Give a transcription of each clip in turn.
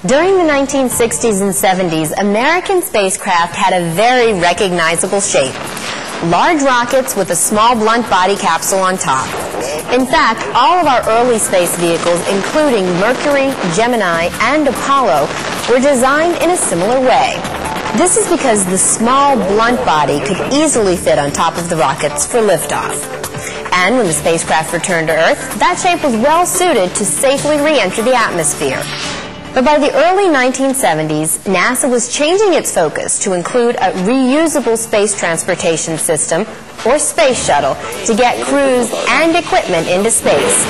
During the 1960s and 70s, American spacecraft had a very recognizable shape. Large rockets with a small blunt body capsule on top. In fact, all of our early space vehicles, including Mercury, Gemini, and Apollo, were designed in a similar way. This is because the small blunt body could easily fit on top of the rockets for liftoff. And when the spacecraft returned to Earth, that shape was well suited to safely re-enter the atmosphere. But by the early 1970s, NASA was changing its focus to include a reusable space transportation system, or space shuttle, to get crews and equipment into space.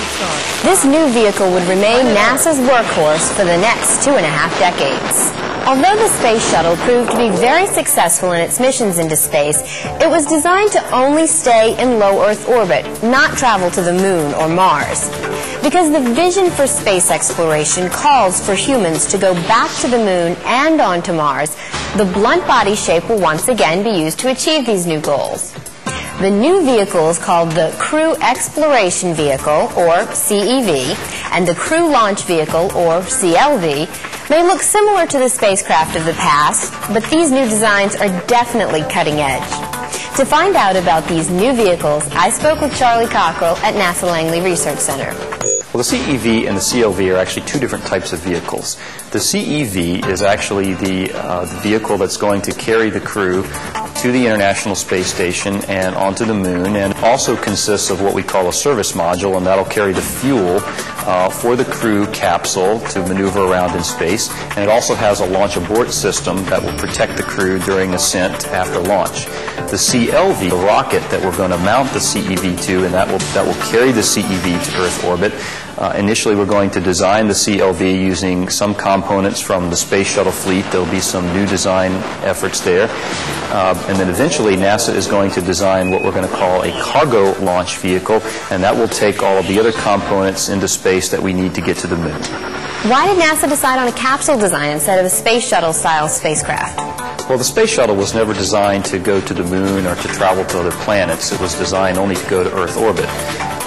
This new vehicle would remain NASA's workhorse for the next 2.5 decades. Although the space shuttle proved to be very successful in its missions into space, it was designed to only stay in low Earth orbit, not travel to the Moon or Mars. Because the vision for space exploration calls for humans to go back to the Moon and onto Mars, the blunt body shape will once again be used to achieve these new goals. The new vehicle is called the Crew Exploration Vehicle, or CEV, and the Crew Launch Vehicle, or CLV, may look similar to the spacecraft of the past, but these new designs are definitely cutting edge. To find out about these new vehicles, I spoke with Charlie Cockrell at NASA Langley Research Center. Well, the CEV and the CLV are actually two different types of vehicles. The CEV is actually the vehicle that's going to carry the crew to the International Space Station and onto the Moon, and also consists of what we call a service module, and that'll carry the fuel for the crew capsule to maneuver around in space. And it also has a launch abort system that will protect the crew during ascent after launch. The CLV, the rocket that we're going to mount the CEV to, and that will carry the CEV to Earth orbit. Initially, we're going to design the CLV using some components from the Space Shuttle fleet. There will be some new design efforts there. And then eventually, NASA is going to design what we're going to call a cargo launch vehicle, and that will take all of the other components into space that we need to get to the Moon. Why did NASA decide on a capsule design instead of a Space Shuttle-style spacecraft? Well, the Space Shuttle was never designed to go to the Moon or to travel to other planets. It was designed only to go to Earth orbit.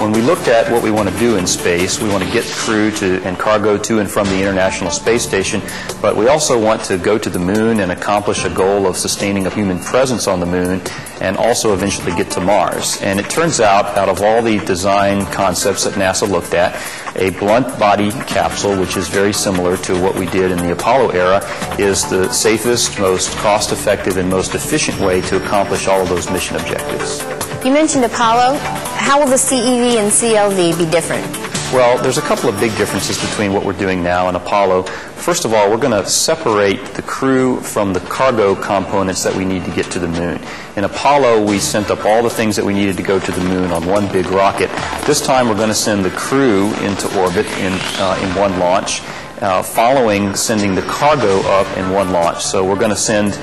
When we looked at what we want to do in space, we want to get crew and cargo to and from the International Space Station, but we also want to go to the Moon and accomplish a goal of sustaining a human presence on the Moon, and also eventually get to Mars. And it turns out of all the design concepts that NASA looked at, a blunt body capsule, which is very similar to what we did in the Apollo era, is the safest, most cost-effective, and most efficient way to accomplish all of those mission objectives. You mentioned Apollo. How will the CEV and CLV be different? Well, there's a couple of big differences between what we're doing now and Apollo. First of all, we're going to separate the crew from the cargo components that we need to get to the Moon. In Apollo, we sent up all the things that we needed to go to the Moon on one big rocket. This time, we're going to send the crew into orbit in one launch, following sending the cargo up in one launch. So we're going to send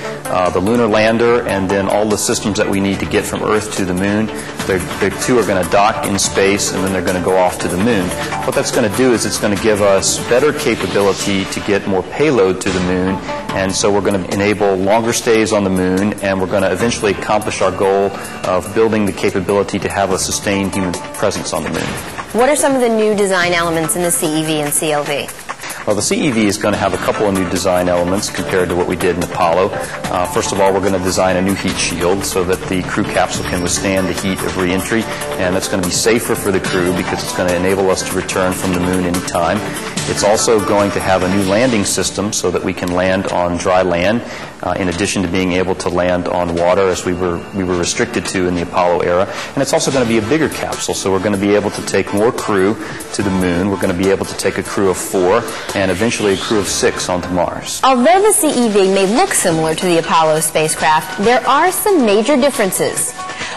the lunar lander and then all the systems that we need to get from Earth to the Moon. The two are going to dock in space, and then they're going to go off to the Moon. What that's going to do is it's going to give us better capability to get more payload to the Moon, and so we're going to enable longer stays on the Moon, and we're going to eventually accomplish our goal of building the capability to have a sustained human presence on the Moon. What are some of the new design elements in the CEV and CLV? Well, the CEV is going to have a couple of new design elements compared to what we did in Apollo. First of all, we're going to design a new heat shield so that the crew capsule can withstand the heat of reentry, and that's going to be safer for the crew because it's going to enable us to return from the Moon anytime. It's also going to have a new landing system so that we can land on dry land, in addition to being able to land on water as we were restricted to in the Apollo era. And it's also going to be a bigger capsule, so we're going to be able to take more crew to the Moon. We're going to be able to take a crew of 4 and eventually a crew of 6 onto Mars. Although the CEV may look similar to the Apollo spacecraft, there are some major differences.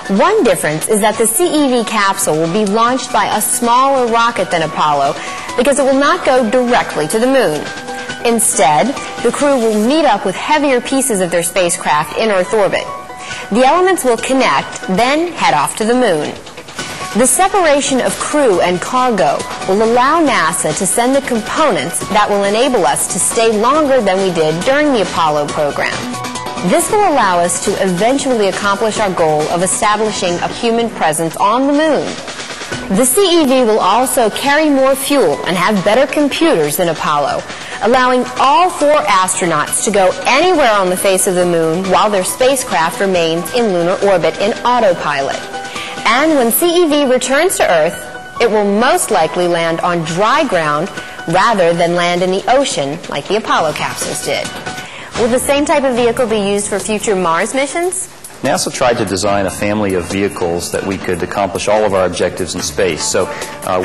One difference is that the CEV capsule will be launched by a smaller rocket than Apollo because it will not go directly to the Moon. Instead, the crew will meet up with heavier pieces of their spacecraft in Earth orbit. The elements will connect, then head off to the Moon. The separation of crew and cargo will allow NASA to send the components that will enable us to stay longer than we did during the Apollo program. This will allow us to eventually accomplish our goal of establishing a human presence on the Moon. The CEV will also carry more fuel and have better computers than Apollo, allowing all 4 astronauts to go anywhere on the face of the moon while their spacecraft remains in lunar orbit in autopilot. And when CEV returns to Earth, it will most likely land on dry ground rather than land in the ocean like the Apollo capsules did. Will the same type of vehicle be used for future Mars missions? NASA tried to design a family of vehicles that we could accomplish all of our objectives in space. So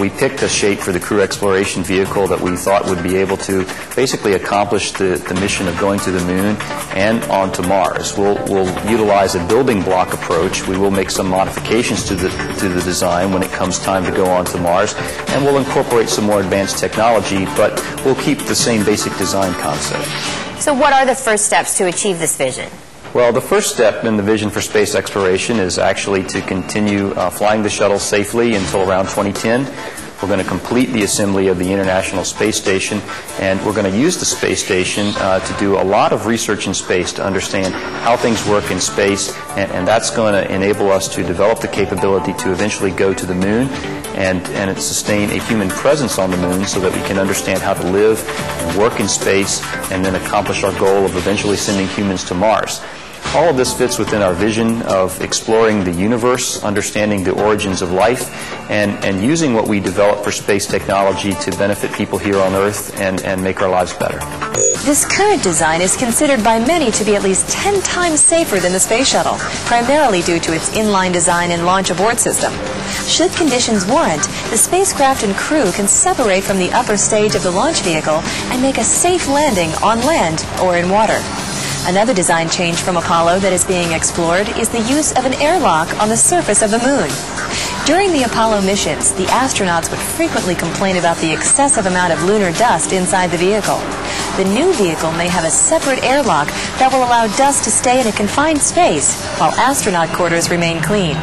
we picked a shape for the crew exploration vehicle that we thought would be able to basically accomplish the mission of going to the moon and onto Mars. We'll utilize a building block approach. We will make some modifications to the design when it comes time to go onto Mars, and we'll incorporate some more advanced technology, but we'll keep the same basic design concept. So what are the first steps to achieve this vision? Well, the first step in the vision for space exploration is actually to continue flying the shuttle safely until around 2010. We're going to complete the assembly of the International Space Station, and we're going to use the space station to do a lot of research in space to understand how things work in space, and that's going to enable us to develop the capability to eventually go to the moon and sustain a human presence on the moon so that we can understand how to live and work in space and then accomplish our goal of eventually sending humans to Mars. All of this fits within our vision of exploring the universe, understanding the origins of life, and using what we develop for space technology to benefit people here on Earth and make our lives better. This current design is considered by many to be at least 10 times safer than the Space Shuttle, primarily due to its inline design and launch abort system. Should conditions warrant, the spacecraft and crew can separate from the upper stage of the launch vehicle and make a safe landing on land or in water. Another design change from Apollo that is being explored is the use of an airlock on the surface of the moon. During the Apollo missions, the astronauts would frequently complain about the excessive amount of lunar dust inside the vehicle. The new vehicle may have a separate airlock that will allow dust to stay in a confined space while astronaut quarters remain clean.